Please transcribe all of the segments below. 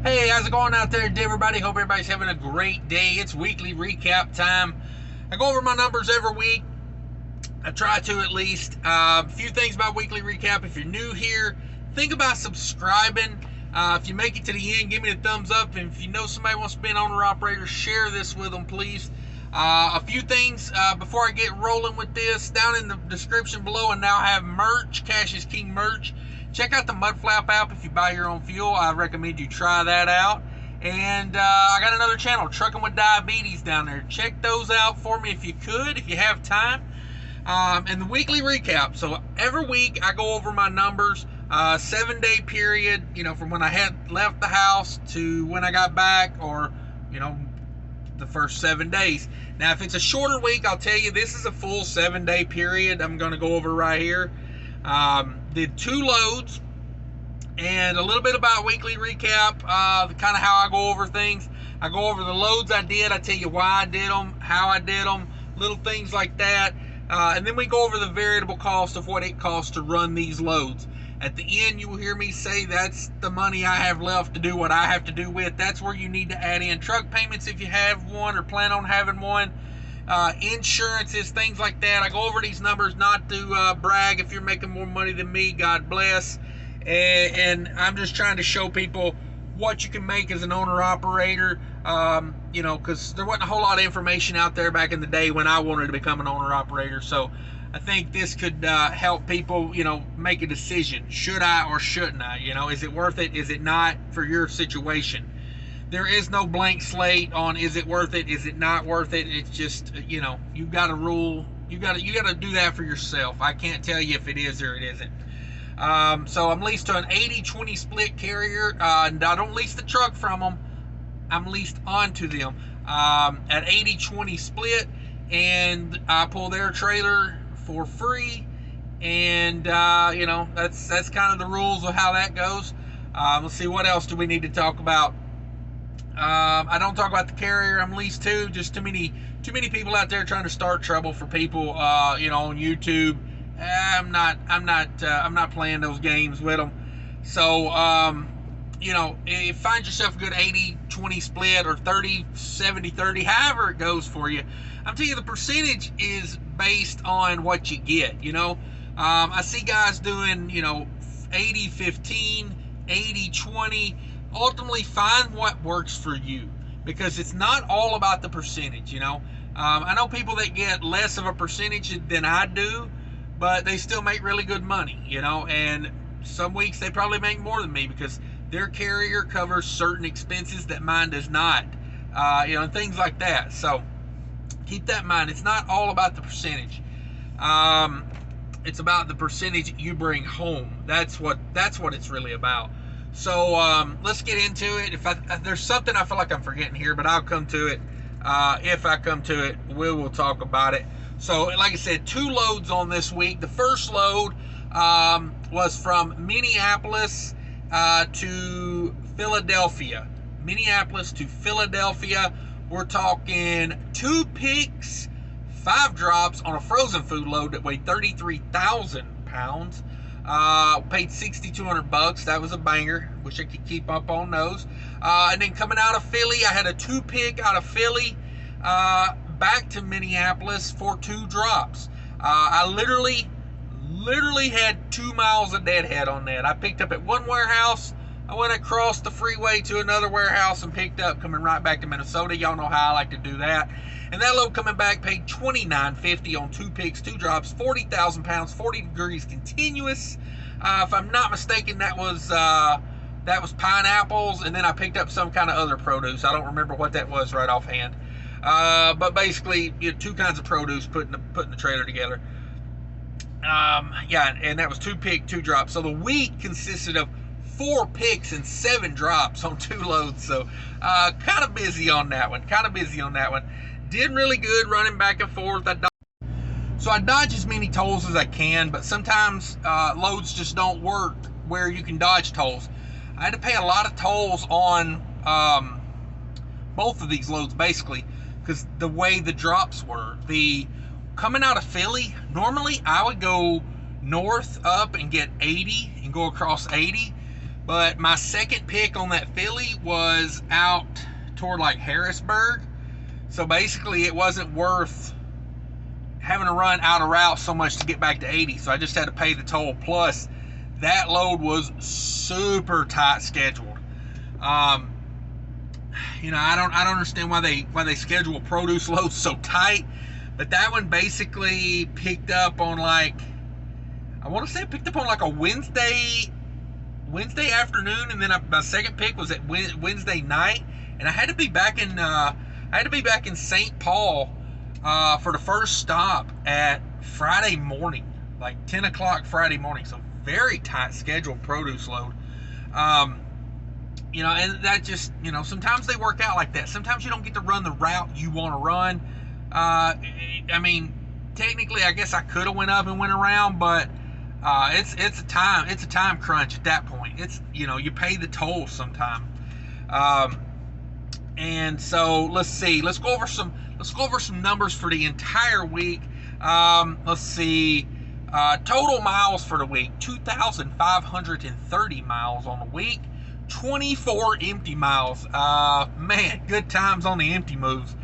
Hey, how's it going out there, everybody? Hope everybody's having a great day. It's weekly recap time. I go over my numbers every week. I try to at least. A few things about weekly recap. If you're new here, think about subscribing. If you make it to the end, give me a thumbs up. And if you know somebody wants to be an owner-operator, share this with them, please. A few things before I get rolling with this. Down in the description below, I now have merch, Cash is King merch. Check out the Mudflap app if you buy your own fuel. I recommend you try that out. And I got another channel, Trucking with Diabetes, down there. Check those out for me if you could, if you have time. And the weekly recap. So every week I go over my numbers, 7-day period, from when I had left the house to when I got back, or, the first 7 days. Now, if it's a shorter week, I'll tell you this is a full 7-day period I'm going to go over right here. Did 2 loads, and a little bit about weekly recap, kind of how I go over things. I go over the loads I did, I tell you why I did them, how I did them, little things like that. And then we go over the variable cost of what it costs to run these loads. At the end, you will hear me say that's the money I have left to do what I have to do with. That's where you need to add in truck payments if you have one or plan on having one. Insurances, things like that. I go over these numbers not to brag. If you're making more money than me, God bless. And I'm just trying to show people what you can make as an owner-operator. Because there wasn't a whole lot of information out there back in the day when I wanted to become an owner-operator. So I think this could help people, make a decision. Should I or shouldn't I? Is it worth it? Is it not for your situation? There is no blank slate on is it worth it, is it not worth it. It's just, you've got to rule. You got to do that for yourself. I can't tell you if it is or it isn't. So I'm leased to an 80-20 split carrier. And I don't lease the truck from them. I'm leased onto them at 80-20 split, and I pull their trailer for free. And that's kind of the rules of how that goes. Let's see, what else do we need to talk about? I don't talk about the carrier I'm leased to. Just too many people out there trying to start trouble for people, on YouTube. I'm not playing those games with them. So, if find yourself a good 80-20 split or 30-70-30, however it goes for you. I'm telling you, the percentage is based on what you get. I see guys doing, 80-15, 80-20. Ultimately, find what works for you, because it's not all about the percentage. I know people that get less of a percentage than I do, but they still make really good money. And some weeks they probably make more than me because their carrier covers certain expenses that mine does not. And things like that. So keep that in mind. It's not all about the percentage. It's about the percentage you bring home. That's what it's really about. So let's get into it. If there's something I feel like I'm forgetting here, but I'll come to it. If I come to it, we'll talk about it. So, like I said, 2 loads on this week. The first load was from Minneapolis to Philadelphia. Minneapolis to Philadelphia. We're talking 2 picks, 5 drops on a frozen food load that weighed 33,000 pounds. Paid $6,200. That was a banger. Wish I could keep up on those. And then coming out of Philly, I had a 2-pick out of Philly back to Minneapolis for 2 drops. I literally had 2 miles of deadhead on that. I picked up at one warehouse. I went across the freeway to another warehouse and picked up, coming right back to Minnesota. Y'all know how I like to do that. And that load coming back paid $29.50 on 2 picks, 2 drops, 40,000 pounds, 40 degrees continuous. If I'm not mistaken, that was pineapples, and then I picked up some kind of other produce. I don't remember what that was right offhand. But basically, 2 kinds of produce putting the trailer together. And that was 2 pick, 2 drops. So the week consisted of 4 picks and 7 drops on 2 loads. So kind of busy on that one. Did really good running back and forth. I dodge as many tolls as I can, but sometimes loads just don't work where you can dodge tolls. I had to pay a lot of tolls on both of these loads, basically, because the way the drops were. Coming out of Philly, normally I would go north up and get 80 and go across 80. But my second pick on that filly was out toward like Harrisburg. So basically it wasn't worth having to run out of route so much to get back to 80. So I just had to pay the toll. Plus, that load was super tight scheduled. You know, I don't understand why they schedule produce loads so tight. But that one basically picked up on like, I want to say it picked up on like a Wednesday afternoon, and then my second pick was at Wednesday night, and I had to be back in St. Paul for the first stop at Friday morning, like 10 o'clock Friday morning. So very tight scheduled produce load. You know, and that just, you know, sometimes they work out like that. Sometimes you don't get to run the route you want to run. I mean, technically, I guess I could have went up and went around, but it's a time crunch at that point. It's, you know, you pay the toll sometime. And so let's see. Let's go over some numbers for the entire week. Let's see. Total miles for the week: 2,530 miles on the week. 24 empty miles. Man, good times on the empty moves.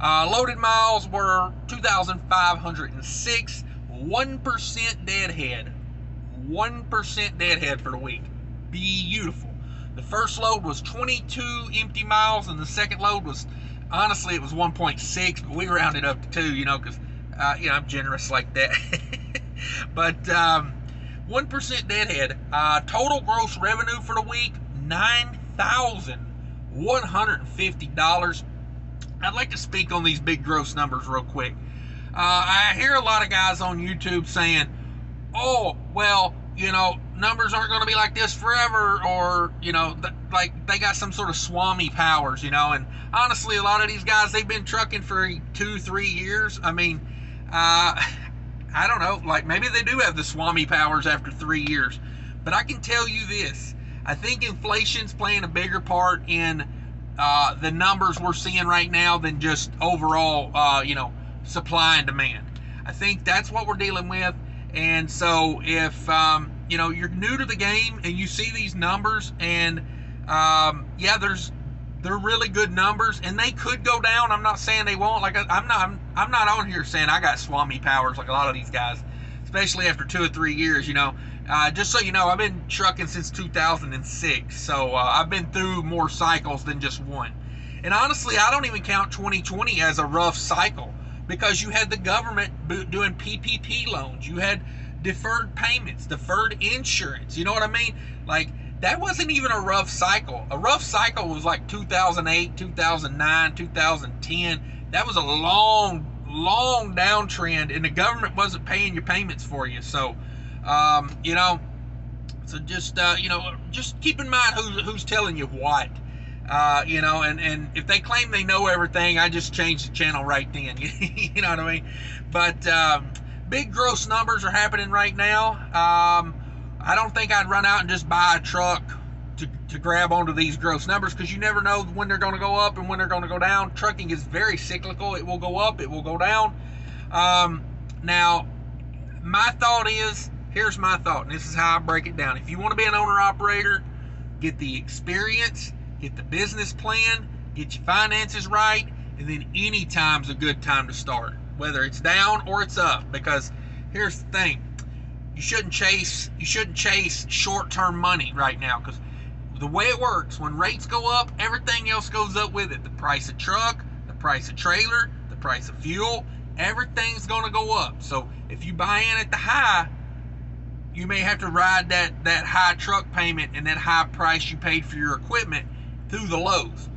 Loaded miles were 2,506. 1% deadhead. 1% deadhead for the week. Beautiful. The first load was 22 empty miles, and the second load was, honestly, it was 1.6, but we rounded up to 2, you know, because, you know, I'm generous like that. But 1% deadhead. Total gross revenue for the week, $9,150. I'd like to speak on these big gross numbers real quick. I hear a lot of guys on YouTube saying, oh, well, you know, numbers aren't going to be like this forever, or, you know, like they got some sort of Swami powers, you know. And honestly, a lot of these guys, they've been trucking for 2-3 years. I mean, I don't know, like maybe they do have the Swami powers after 3 years. But I can tell you this, I think inflation's playing a bigger part in the numbers we're seeing right now than just overall, you know, supply and demand. I think that's what we're dealing with. And so if, you know, you're new to the game and you see these numbers, and yeah, they're really good numbers, and they could go down. I'm not saying they won't. Like I'm not on here saying I got Swami powers like a lot of these guys, especially after 2 or 3 years, you know. Just so you know, I've been trucking since 2006, so I've been through more cycles than just one. And honestly, I don't even count 2020 as a rough cycle, because you had the government doing PPP loans, you had deferred payments, deferred insurance. You know what I mean? Like, that wasn't even a rough cycle. A rough cycle was like 2008, 2009, 2010. That was a long downtrend, and the government wasn't paying your payments for you. So, you know, so just, you know, just keep in mind who's telling you what. You know, and if they claim they know everything, I just changed the channel right then. You know what I mean? But big gross numbers are happening right now. I don't think I'd run out and just buy a truck to grab onto these gross numbers, because you never know when they're going to go up and when they're going to go down. Trucking is very cyclical. It will go up, it will go down. Now, my thought is, here's my thought, and this is how I break it down. If you want to be an owner-operator, get the experience, get the business plan, get your finances right, and then any time's a good time to start, whether it's down or it's up. Because here's the thing, you shouldn't chase short-term money right now, because the way it works, when rates go up, everything else goes up with it. The price of truck, the price of trailer, the price of fuel, everything's going to go up. So if you buy in at the high, you may have to ride that high truck payment and that high price you paid for your equipment through the lows.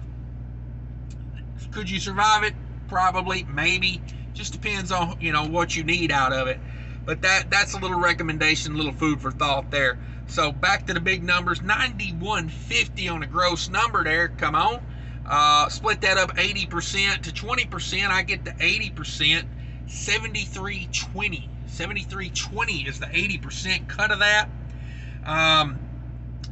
Could you survive it? Probably, maybe. Just depends on, you know, what you need out of it. But that's a little recommendation, a little food for thought there. So back to the big numbers, 9150 on the gross number there. Come on. Split that up 80% to 20%. I get the 80%, 7320. 7320 is the 80% cut of that.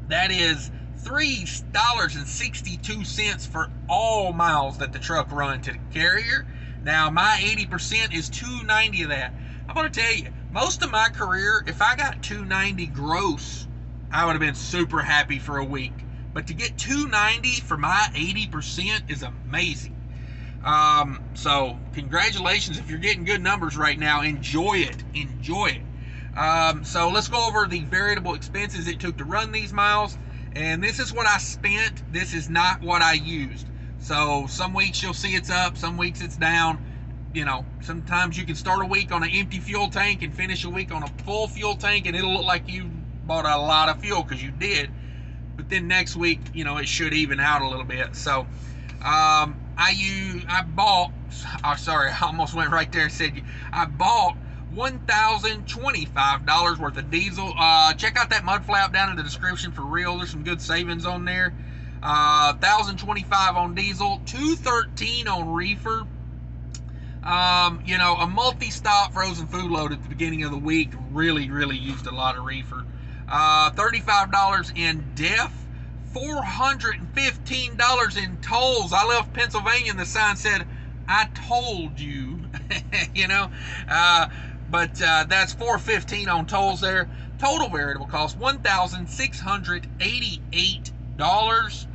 That is $3.62 for all miles that the truck run to the carrier. Now my 80% is $2.90 of that. I'm going to tell you, most of my career, if I got $2.90 gross I would have been super happy for a week. But to get $2.90 for my 80% is amazing. So congratulations if you're getting good numbers right now. Enjoy it. So let's go over the variable expenses it took to run these miles. And this is what I spent. This is not what I used. So some weeks you'll see it's up, some weeks it's down. You know, sometimes you can start a week on an empty fuel tank and finish a week on a full fuel tank, and it'll look like you bought a lot of fuel, because you did. But then next week, you know, it should even out a little bit. So I bought, oh, sorry, I almost went right there and said, I bought $1,025 worth of diesel. Check out that Mudflap down in the description for real. There's some good savings on there. $1,025 on diesel, $213 on reefer. You know, a multi-stop frozen food load at the beginning of the week really used a lot of reefer. $35 in def, $415 in tolls. I left Pennsylvania and the sign said, "I told you," you know. But that's $415 on tolls there. Total variable cost $1,688.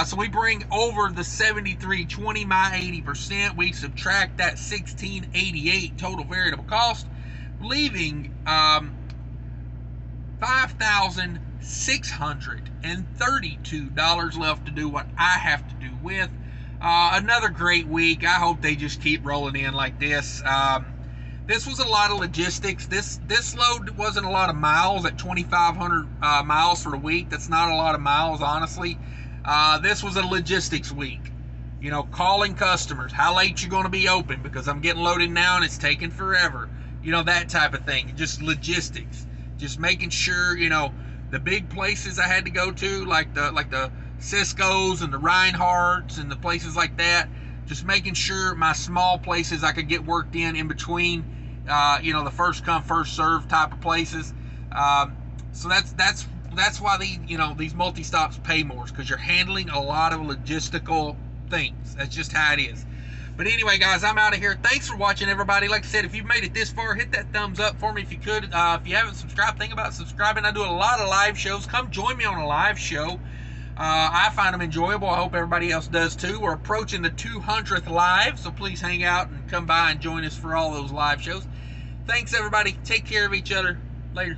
So we bring over the 7320, my 80%. We subtract that $1,688 total variable cost, leaving $5,632 left to do what I have to do with. Another great week. I hope they just keep rolling in like this. This was a lot of logistics. This load wasn't a lot of miles at 2,500 miles for the week. That's not a lot of miles, honestly. This was a logistics week. You know, calling customers, how late you going to be open, because I'm getting loaded now and it's taking forever. You know, that type of thing. Just logistics. Just making sure, you know, the big places I had to go to, like the Cisco's and the Reinhardt's and the places like that. Just making sure my small places I could get worked in between, you know, the first come first serve type of places. So that's why these multi-stops pay more, because you're handling a lot of logistical things. That's just how it is. But anyway, guys, I'm out of here. Thanks for watching, everybody. Like I said, if you've made it this far, hit that thumbs up for me if you could. If you haven't subscribed, think about subscribing. I do a lot of live shows. Come join me on a live show. I find them enjoyable. I hope everybody else does too. We're approaching the 200th live, so please hang out and come by and join us for all those live shows. Thanks, everybody. Take care of each other. Later.